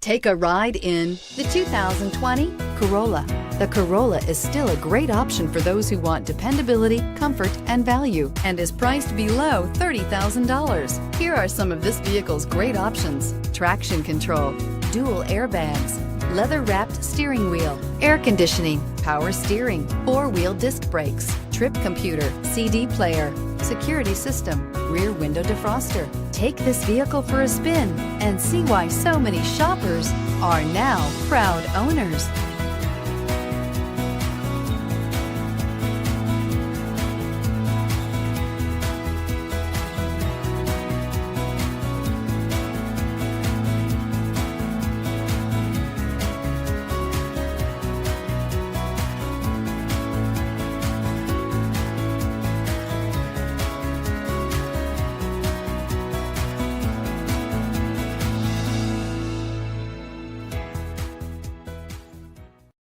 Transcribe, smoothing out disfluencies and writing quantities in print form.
Take a ride in the 2020 Corolla. The Corolla is still a great option for those who want dependability, comfort, and value, and is priced below $30,000. Here are some of this vehicle's great options: traction control, dual airbags, leather-wrapped steering wheel, air conditioning, power steering, four-wheel disc brakes, trip computer, CD player, security system, rear window defroster. Take this vehicle for a spin and see why so many shoppers are now proud owners.